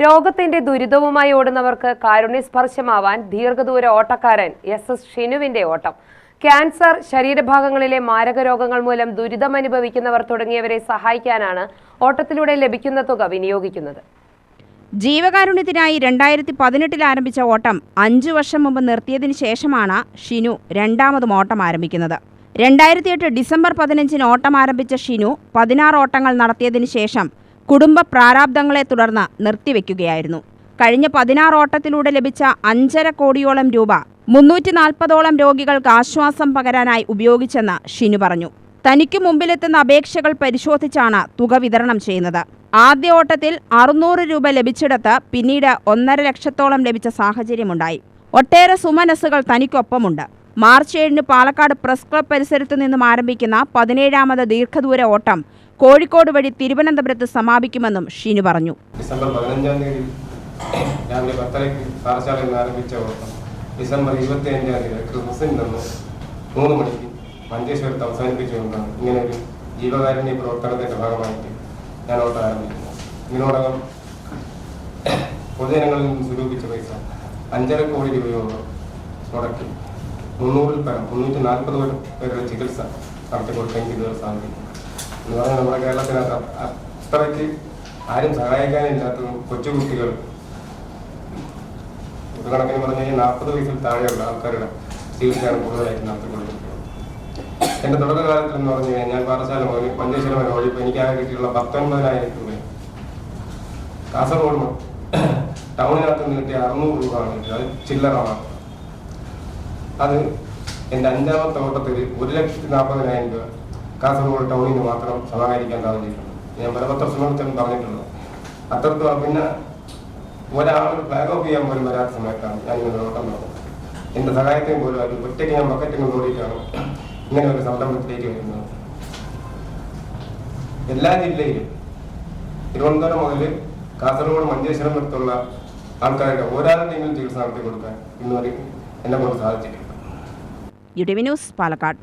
രോഗത്തിന്റെ ദുരിതവുമായി ഓടുന്നവർക്ക് കാരുണ്യസ്പർശമാവാൻ ദീർഘദൂര ഓട്ടക്കാരൻ SS ഷിനുവിന്റെ ഓട്ടം. ക്യാൻസർ, ശരീരഭാഗങ്ങളിലെ മാരക രോഗങ്ങൾ മൂലം ദുരിതമനുഭവിക്കുന്നവർ തുടങ്ങിയവരെ സഹായിക്കാനാണ് ഓട്ടത്തിലൂടെ ലഭിക്കുന്ന തുക വിനിയോഗിക്കുന്നത്. ജീവകാരുണ്യത്തിനായി 2018 ആരംഭിച്ച ഓട്ടം 5 വർഷം മുമ്പ് നിർത്തിയതിനു ശേഷമാണ് ഷിനു രണ്ടാമതും ഓട്ടം ആരംഭിക്കുന്നത്. 2008 ഡിസംബർ 15 ഓട്ടം ആരംഭിച്ച ഷിനു 16 ഓട്ടങ്ങൾ നടത്തിയതിനു ശേഷം കുടുംബ പ്രാരാബ്ദങ്ങളെ തുടർന്ന് നിർത്തിവെക്കുകയായിരുന്നു. കഴിഞ്ഞ 16 ഓട്ടത്തിലൂടെ ലഭിച്ച 5.5 കോടിയോളം രൂപ 340ഓളം രോഗികൾക്ക് ആശ്വാസം പകരാനായി ഉപയോഗിച്ചെന്ന് ഷിനു പറഞ്ഞു. തനിക്ക് മുമ്പിലെത്തുന്ന അപേക്ഷകൾ പരിശോധിച്ചാണ് തുക വിതരണം ചെയ്യുന്നത്. ആദ്യ ഓട്ടത്തിൽ 600 രൂപ ലഭിച്ചിടത്ത് പിന്നീട് 1.5 ലക്ഷത്തോളം ലഭിച്ച സാഹചര്യമുണ്ടായി. ഒട്ടേറെ സുമനസ്സുകൾ തനിക്കൊപ്പമുണ്ട്. മാർച്ച് 7 പാലക്കാട് പ്രസ് ക്ലബ് പരിസരത്തു നിന്നും ആരംഭിക്കുന്ന 17ാമത് ദീർഘദൂര ഓട്ടം കോഴിക്കോട് വഴി തിരുവനന്തപുരത്ത് സമാപിക്കുമെന്നും ഷിനു പറഞ്ഞു. ഡിസംബർ 15 രാവിലെ 10:00 പാറശാലയിൽ ആരംഭിച്ച ഓട്ടം ഡിസംബർ 25 ക്രിസ്മസിൽ നിന്ന് 3 മണിക്ക് മഞ്ചേശ്വരത്ത് അവസാനിപ്പിച്ചുകൊണ്ടാണ് ഇങ്ങനെ ഒരു ജീവകാരുണ്യ പ്രവർത്തനത്തിന്റെ ഭാഗമായിട്ട് ഞാൻ ഓട്ടം ആരംഭിക്കുന്നത്. ഇതിനോടകം പൊതുജനങ്ങളിൽ നിന്ന് സ്വരൂപിച്ച പൈസ 5.5 കോടി രൂപയോളം മുടക്കി 340 പേരുടെ ചികിത്സ നടത്തി കൊടുക്കാൻ ഇതുവരെ സാധിക്കും. എന്ന് പറഞ്ഞാൽ നമ്മുടെ കേരളത്തിനകത്ത് അത്രയ്ക്ക് ആരും സഹായിക്കാനില്ലാത്തതും കൊച്ചുകുട്ടികൾ ഒരു കണക്കിന് പറഞ്ഞു കഴിഞ്ഞാൽ 40 വയസ്സിൽ താഴെയുള്ള ആൾക്കാരുടെ ചികിത്സയാണ് കൂടുതലായിട്ട് നടത്തിക്കൊണ്ടിരിക്കുന്നത്. എൻ്റെ തുടക്കകാലത്തിൽ എന്ന് പറഞ്ഞു കഴിഞ്ഞാൽ ഞാൻ പാറശാല മുതൽ മഞ്ചേശ്വരം വരെ ഓടിപ്പോൾ എനിക്ക് ആകെ കിട്ടിയുള്ള 19,000 രൂപ. കാസർഗോഡ് ടൗണിനകത്ത് നിന്ന് കിട്ടിയ 600 രൂപ ആണ് കിട്ടിയത്. അത് ചില്ലറമാണ്. അത് എൻ്റെ 5ാമത്തെ ഓട്ടത്തിൽ 1,40,000 രൂപ കാസർഗോഡ് ടൗണിൽ നിന്ന് മാത്രം സമാഹരിക്കാൻ സാധിച്ചിട്ടുണ്ട്. ഞാൻ പല പത്രസമ്മേളനത്തിലും പറഞ്ഞിട്ടുള്ളത്. അത്രത്തോളം പിന്നെ ഒരാൾ ഫ്ലാഗ് ഓഫ് ചെയ്യാൻ പോലും വരാത്ത സമയത്താണ് ഞാൻ ഇങ്ങനെ ഓട്ടം നടന്നത്. എൻ്റെ സഹായത്തെയും പോലും അത് ഒറ്റയ്ക്ക് ഞാൻ ബക്കറ്റും കൊണ്ടുപോയിട്ടാണ് ഇങ്ങനെ ഒരു സംരംഭത്തിലേക്ക് വരുന്നത്. എല്ലാ ജില്ലയിലും തിരുവനന്തപുരം മുതൽ കാസർഗോഡ് മഞ്ചേശ്വരം വരെയുള്ള ആൾക്കാരുടെ ഒരാളുടെയെങ്കിലും ചികിത്സ നടത്തി കൊടുക്കാൻ ഇന്നുവരെ എന്നെ കൊണ്ട് സാധിച്ചിട്ടില്ല. UTV news, Palakkad.